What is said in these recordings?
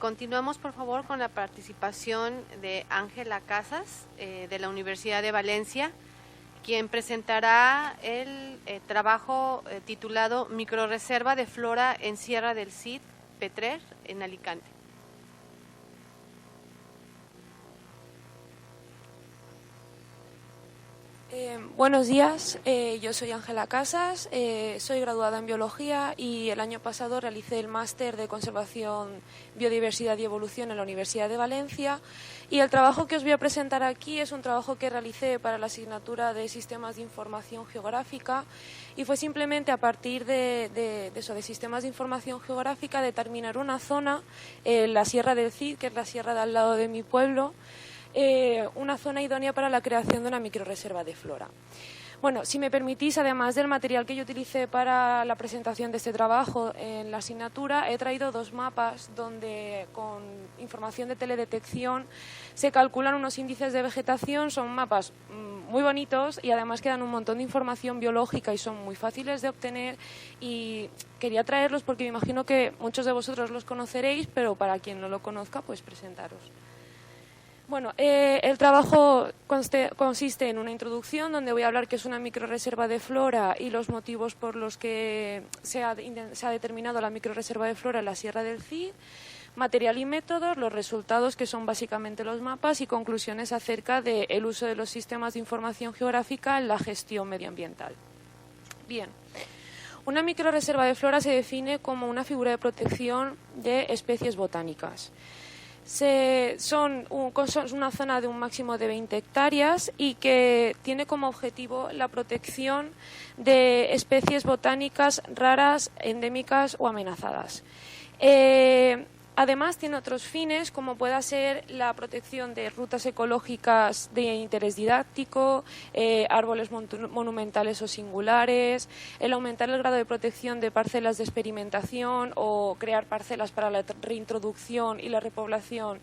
Continuamos, por favor, con la participación de Ángela Casas, de la Universidad de Valencia, quien presentará el trabajo titulado Microrreserva de flora en Sierra del Cid, Petrer, en Alicante. Buenos días, yo soy Ángela Casas, soy graduada en Biología y el año pasado realicé el máster de Conservación, Biodiversidad y Evolución en la Universidad de Valencia, y el trabajo que os voy a presentar aquí es un trabajo que realicé para la asignatura de Sistemas de Información Geográfica, y fue simplemente a partir de Sistemas de Información Geográfica determinar una zona, la Sierra del Cid, que es la sierra de al lado de mi pueblo, una zona idónea para la creación de una microrreserva de flora. Bueno, si me permitís, además del material que yo utilicé para la presentación de este trabajo en la asignatura, he traído dos mapas donde con información de teledetección se calculan unos índices de vegetación. Son mapas muy bonitos y además que dan un montón de información biológica y son muy fáciles de obtener, y quería traerlos porque me imagino que muchos de vosotros los conoceréis, pero para quien no lo conozca, pues presentaros. Bueno, el trabajo consiste en una introducción donde voy a hablar qué es una microrreserva de flora y los motivos por los que se ha determinado la microrreserva de flora en la Sierra del Cid, material y métodos, los resultados, que son básicamente los mapas, y conclusiones acerca del uso de los sistemas de información geográfica en la gestión medioambiental. Bien. Una microrreserva de flora se define como una figura de protección de especies botánicas. Son una zona de un máximo de 20 hectáreas y que tiene como objetivo la protección de especies botánicas raras, endémicas o amenazadas. Además, tiene otros fines, como pueda ser la protección de rutas ecológicas de interés didáctico, árboles monumentales o singulares, el aumentar el grado de protección de parcelas de experimentación o crear parcelas para la reintroducción y la repoblación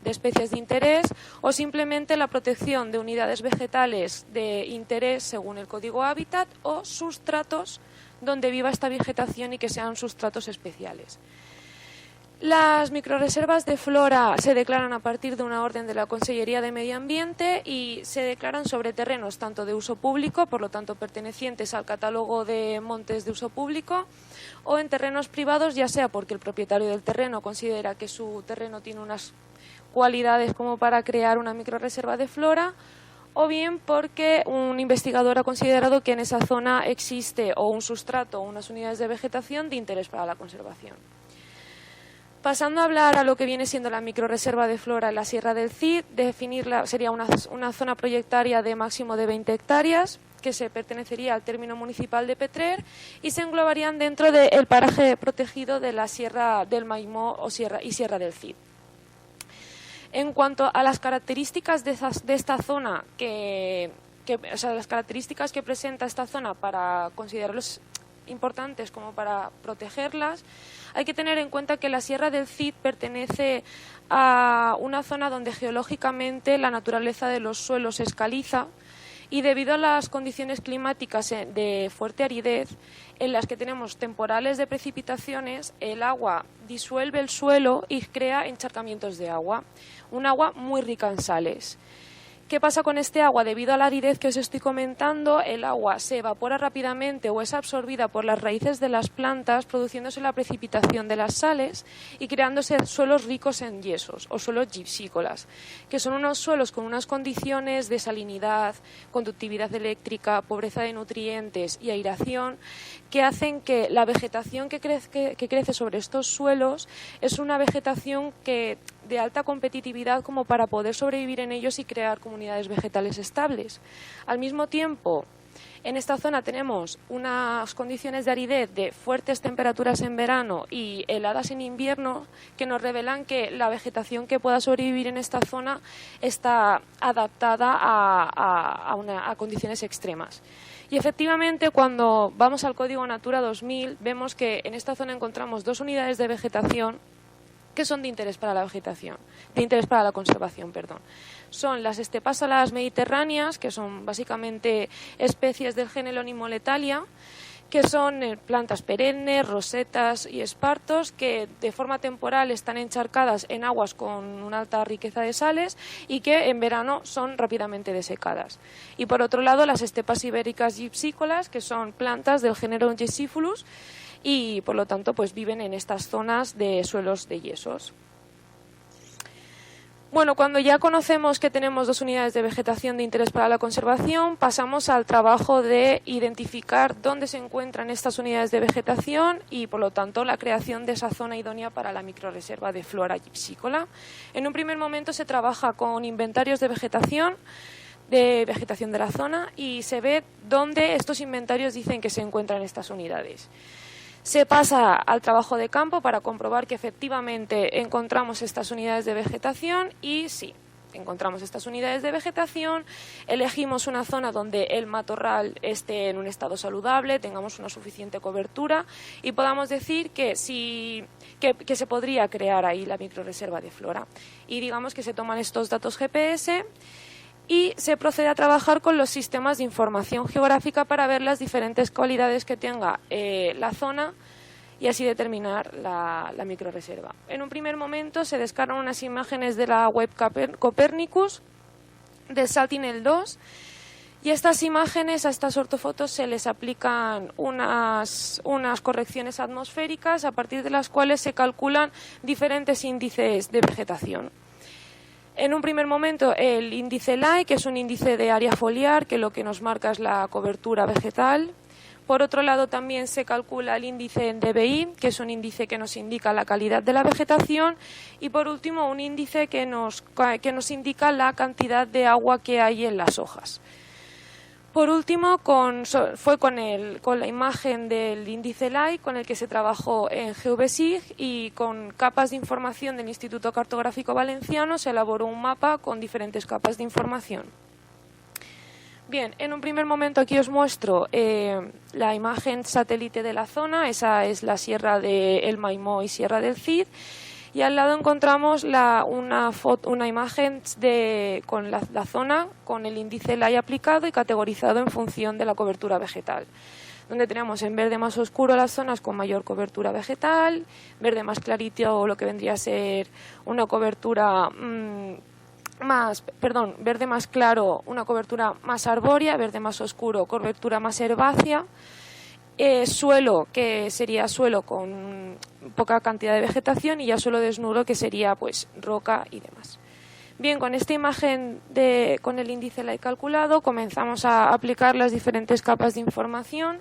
de especies de interés, o simplemente la protección de unidades vegetales de interés según el Código Hábitat o sustratos donde viva esta vegetación y que sean sustratos especiales. Las microrreservas de flora se declaran a partir de una orden de la Consellería de Medio Ambiente y se declaran sobre terrenos tanto de uso público, por lo tanto pertenecientes al catálogo de montes de uso público, o en terrenos privados, ya sea porque el propietario del terreno considera que su terreno tiene unas cualidades como para crear una microrreserva de flora, o bien porque un investigador ha considerado que en esa zona existe o un sustrato o unas unidades de vegetación de interés para la conservación. Pasando a hablar a lo que viene siendo la microrreserva de flora en la Sierra del Cid, definirla sería una zona proyectaria de máximo de 20 hectáreas que se pertenecería al término municipal de Petrer y se englobarían dentro del paraje protegido de la Sierra del Maimó o Sierra del Cid. En cuanto a las características de esta zona, las características que presenta esta zona para considerarlos importantes como para protegerlas, hay que tener en cuenta que la Sierra del Cid pertenece a una zona donde geológicamente la naturaleza de los suelos es caliza, y debido a las condiciones climáticas de fuerte aridez, en las que tenemos temporales de precipitaciones, el agua disuelve el suelo y crea encharcamientos de agua, un agua muy rica en sales. ¿Qué pasa con este agua? Debido a la aridez que os estoy comentando, el agua se evapora rápidamente o es absorbida por las raíces de las plantas, produciéndose la precipitación de las sales y creándose suelos ricos en yesos o suelos gipsícolas, que son unos suelos con unas condiciones de salinidad, conductividad eléctrica, pobreza de nutrientes y aireación que hacen que la vegetación que crece sobre estos suelos es una vegetación de alta competitividad como para poder sobrevivir en ellos y crear comunidades vegetales estables. Al mismo tiempo, en esta zona tenemos unas condiciones de aridez de fuertes temperaturas en verano y heladas en invierno que nos revelan que la vegetación que pueda sobrevivir en esta zona está adaptada a condiciones extremas. Y efectivamente, cuando vamos al Código Natura 2000, vemos que en esta zona encontramos dos unidades de vegetación que son de interés para la vegetación, de interés para la conservación, perdón. Son las estepas saladas mediterráneas, que son básicamente especies del género Nimoletalia, que son plantas perennes, rosetas y espartos que de forma temporal están encharcadas en aguas con una alta riqueza de sales y que en verano son rápidamente desecadas. Y por otro lado, las estepas ibéricas gypsícolas, que son plantas del género Gessifulus y por lo tanto pues viven en estas zonas de suelos de yesos. Bueno, cuando ya conocemos que tenemos 2 unidades de vegetación de interés para la conservación, pasamos al trabajo de identificar dónde se encuentran estas unidades de vegetación y, por lo tanto, la creación de esa zona idónea para la microrreserva de flora gypsícola. En un primer momento se trabaja con inventarios de vegetación de la zona y se ve dónde estos inventarios dicen que se encuentran estas unidades. Se pasa al trabajo de campo para comprobar que efectivamente encontramos estas unidades de vegetación y sí, encontramos estas unidades de vegetación, elegimos una zona donde el matorral esté en un estado saludable, tengamos una suficiente cobertura y podamos decir que se podría crear ahí la microrreserva de flora. Y digamos que se toman estos datos GPS y se procede a trabajar con los sistemas de información geográfica para ver las diferentes cualidades que tenga la zona y así determinar la microrreserva. En un primer momento se descargan unas imágenes de la web Copernicus, del Sentinel-2, y a estas imágenes, a estas ortofotos, se les aplican unas correcciones atmosféricas a partir de las cuales se calculan diferentes índices de vegetación. En un primer momento el índice LAI, que es un índice de área foliar, que lo que nos marca es la cobertura vegetal. Por otro lado también se calcula el índice en DBI, que es un índice que nos indica la calidad de la vegetación. Y por último un índice que nos indica la cantidad de agua que hay en las hojas. Por último, fue con la imagen del índice LAI con el que se trabajó en GeoVesig y con capas de información del Instituto Cartográfico Valenciano se elaboró un mapa con diferentes capas de información. Bien, en un primer momento aquí os muestro la imagen satélite de la zona, esa es la Sierra de El Maimó y Sierra del Cid. Y al lado encontramos una imagen con la zona con el índice LAI aplicado y categorizado en función de la cobertura vegetal, donde tenemos en verde más oscuro las zonas con mayor cobertura vegetal, verde más clarito o lo que vendría a ser una cobertura verde más claro, una cobertura más arbórea, verde más oscuro, cobertura más herbácea. Suelo, que sería suelo con poca cantidad de vegetación, y ya suelo desnudo, que sería pues roca y demás. Bien, con esta imagen con el índice LAI calculado comenzamos a aplicar las diferentes capas de información.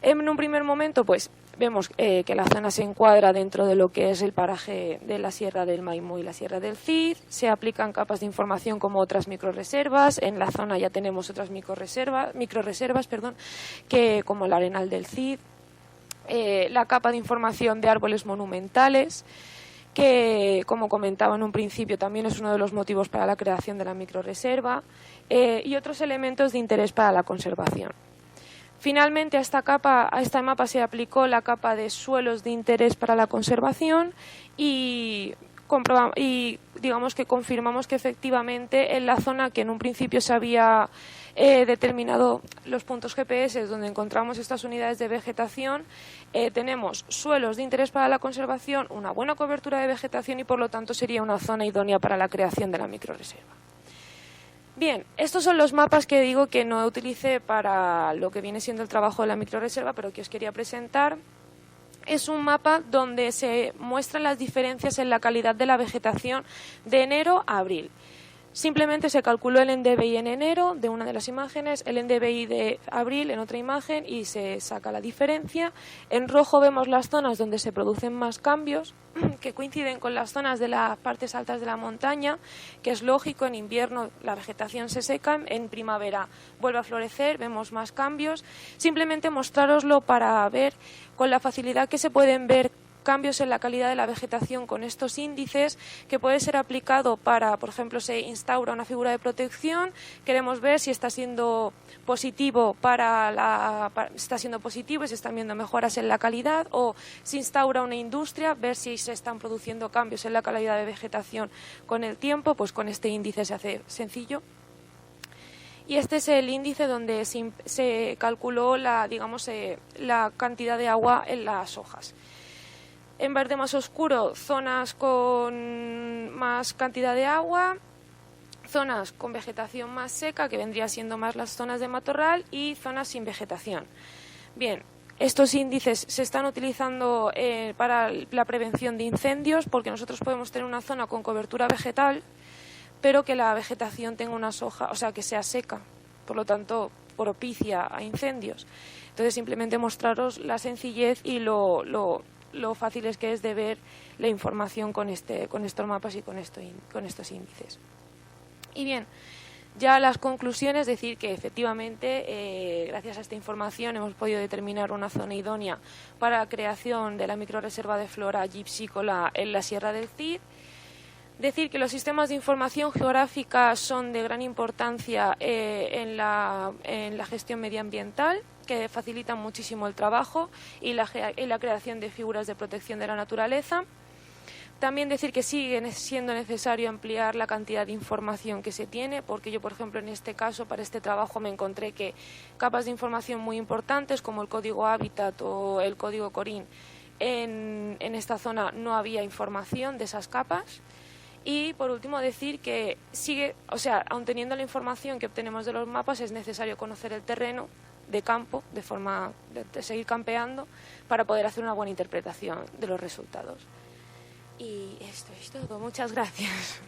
En un primer momento pues vemos que la zona se encuadra dentro de lo que es el paraje de la Sierra del Maimó y la Sierra del Cid. Se aplican capas de información como otras microrreservas. En la zona ya tenemos otras microrreservas, que como el Arenal del Cid. La capa de información de árboles monumentales, que como comentaba en un principio también es uno de los motivos para la creación de la microrreserva, y otros elementos de interés para la conservación. Finalmente a este mapa se aplicó la capa de suelos de interés para la conservación y digamos que confirmamos que efectivamente en la zona que en un principio se había determinado los puntos GPS donde encontramos estas unidades de vegetación, tenemos suelos de interés para la conservación, una buena cobertura de vegetación y por lo tanto sería una zona idónea para la creación de la microrreserva. Bien, estos son los mapas que digo que no utilicé para lo que viene siendo el trabajo de la microrreserva, pero que os quería presentar. Es un mapa donde se muestran las diferencias en la calidad de la vegetación de enero a abril. Simplemente se calculó el NDVI en enero de una de las imágenes, el NDVI de abril en otra imagen y se saca la diferencia. En rojo vemos las zonas donde se producen más cambios, que coinciden con las zonas de las partes altas de la montaña, que es lógico, en invierno la vegetación se seca, en primavera vuelve a florecer, vemos más cambios. Simplemente mostrároslo para ver con la facilidad que se pueden ver cambios en la calidad de la vegetación con estos índices, que puede ser aplicado para, por ejemplo, se instaura una figura de protección, queremos ver si está siendo positivo está siendo positivo y se están viendo mejoras en la calidad, o se instaura una industria, ver si se están produciendo cambios en la calidad de vegetación con el tiempo, pues con este índice se hace sencillo. Y este es el índice donde se calculó la cantidad de agua en las hojas. En verde más oscuro, zonas con más cantidad de agua, zonas con vegetación más seca, que vendría siendo más las zonas de matorral, y zonas sin vegetación. Bien, estos índices se están utilizando para la prevención de incendios, porque nosotros podemos tener una zona con cobertura vegetal, pero que la vegetación tenga unas hojas, o sea, que sea seca, por lo tanto propicia a incendios. Entonces, simplemente mostraros la sencillez y lo fácil es que es de ver la información con estos mapas y con estos índices. Y bien, ya las conclusiones, decir que efectivamente, gracias a esta información, hemos podido determinar una zona idónea para la creación de la microrreserva de flora gipsícola en la Sierra del Cid. Decir que los sistemas de información geográfica son de gran importancia en la gestión medioambiental, que facilitan muchísimo el trabajo y la creación de figuras de protección de la naturaleza. También decir que sigue siendo necesario ampliar la cantidad de información que se tiene, porque yo, por ejemplo, en este caso, para este trabajo me encontré que capas de información muy importantes, como el código Hábitat o el código CORIN, en esta zona no había información de esas capas. Y, por último, decir que aun teniendo la información que obtenemos de los mapas, es necesario conocer el terreno de campo, de forma de seguir campeando, para poder hacer una buena interpretación de los resultados. Y esto es todo. Muchas gracias.